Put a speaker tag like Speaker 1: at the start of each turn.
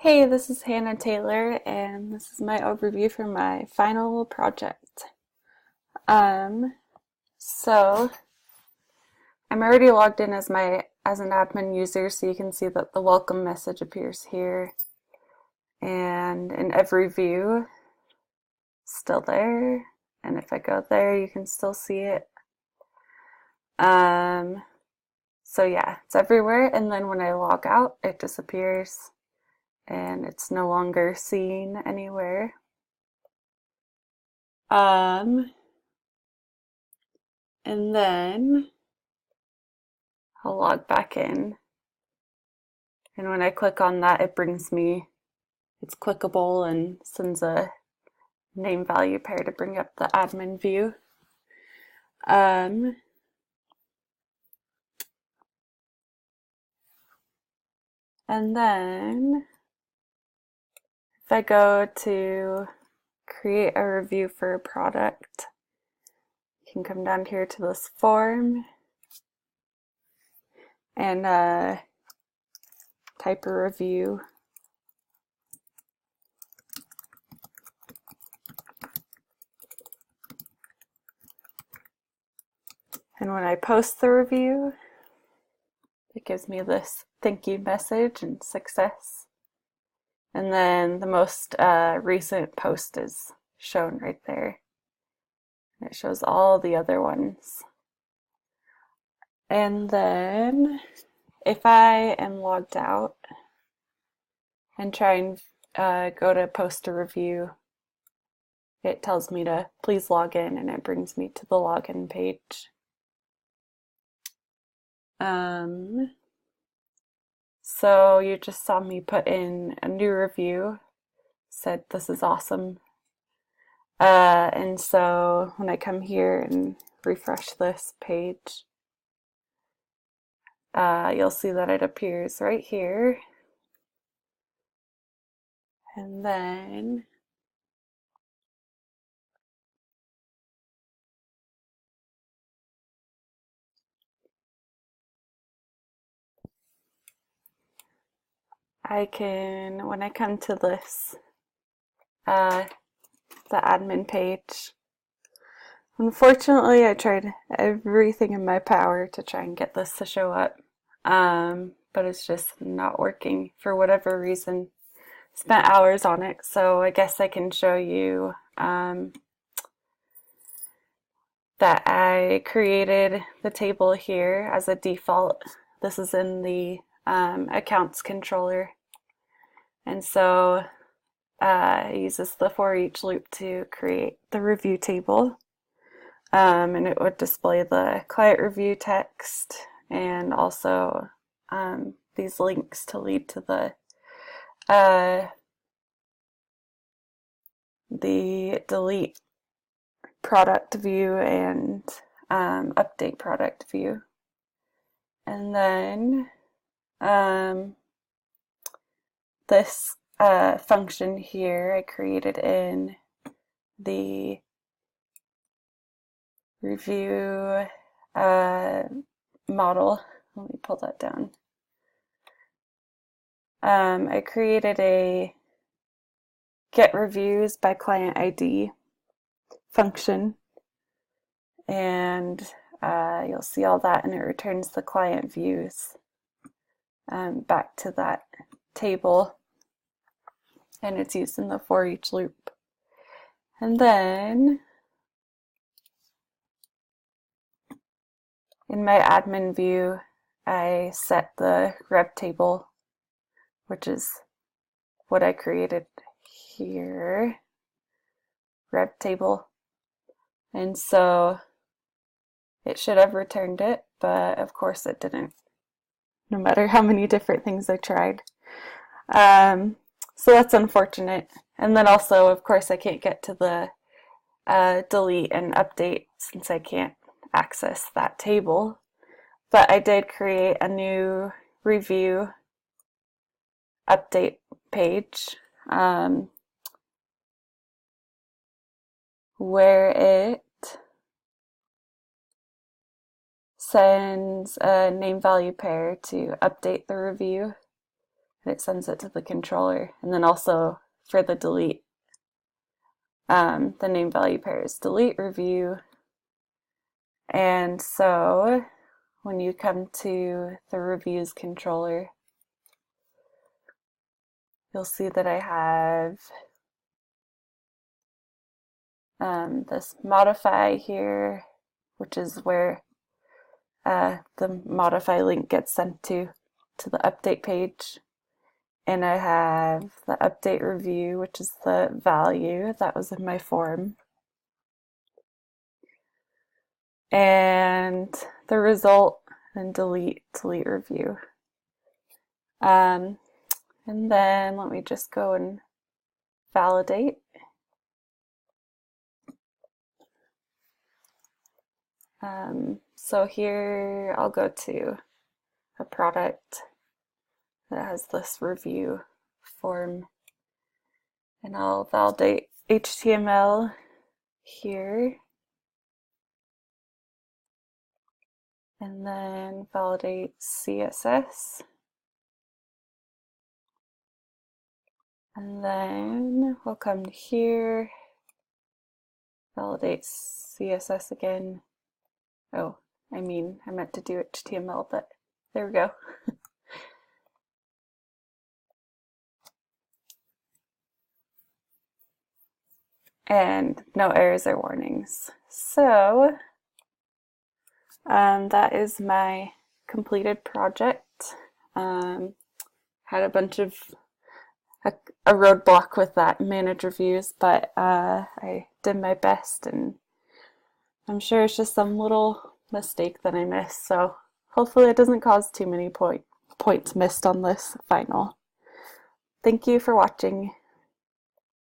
Speaker 1: Hey, this is Hannah Taylor, and this is my overview for my final project. Um, so I'm already logged in as an admin user, so you can see that the welcome message appears here, and in every view, still there. And if I go there, you can still see it. Um, so yeah, it's everywhere, and then when I log out, it disappears, and it's no longer seen anywhere. Um, and then I'll log back in. And when I click on that, it's clickable and sends a name value pair to bring up the admin view. Um, and then if I go to create a review for a product, you can come down here to this form and type a review. And when I post the review, it gives me this thank you message and success. And then the most recent post is shown right there. It shows all the other ones. And then if I am logged out and try and go to post a review, it tells me to please log in, and it brings me to the login page. So you just saw me put in a new review, said this is awesome. And so when I come here and refresh this page, you'll see that it appears right here. And then when I come to this, the admin page, unfortunately I tried everything in my power to try and get this to show up, but it's just not working for whatever reason. Spent hours on it, so I guess I can show you that I created the table here as a default. This is in the accounts controller. And so it uses the for each loop to create the review table. And it would display the client review text and also these links to lead to the delete product view and update product view. And then this function here I created in the review model. Let me pull that down. I created a get reviews by client ID function, and you'll see all that, and it returns the client views back to that table, and it's used in the for each loop. And then in my admin view, I set the rev table, which is what I created here, rev table. And so it should have returned it, but of course it didn't, no matter how many different things I tried. So that's unfortunate. And then also, of course, I can't get to the delete and update since I can't access that table. But I did create a new review update page where it sends a name value pair to update the review. and it sends it to the controller. And then also for the delete, the name value pair is delete review. And so when you come to the reviews controller, you'll see that I have this modify here, which is where the modify link gets sent to the update page. And I have the update review, which is the value that was in my form. And the result and delete review. And then let me just go and validate. So here I'll go to a product that has this review form, and I'll validate HTML here, and then validate CSS, and then we'll come here, validate CSS again. Oh, I meant to do HTML, but there we go. And no errors or warnings. So that is my completed project. Had a bunch of a roadblock with that manage reviews, but I did my best, and I'm sure it's just some little mistake that I missed. So hopefully it doesn't cause too many points missed on this final. Thank you for watching.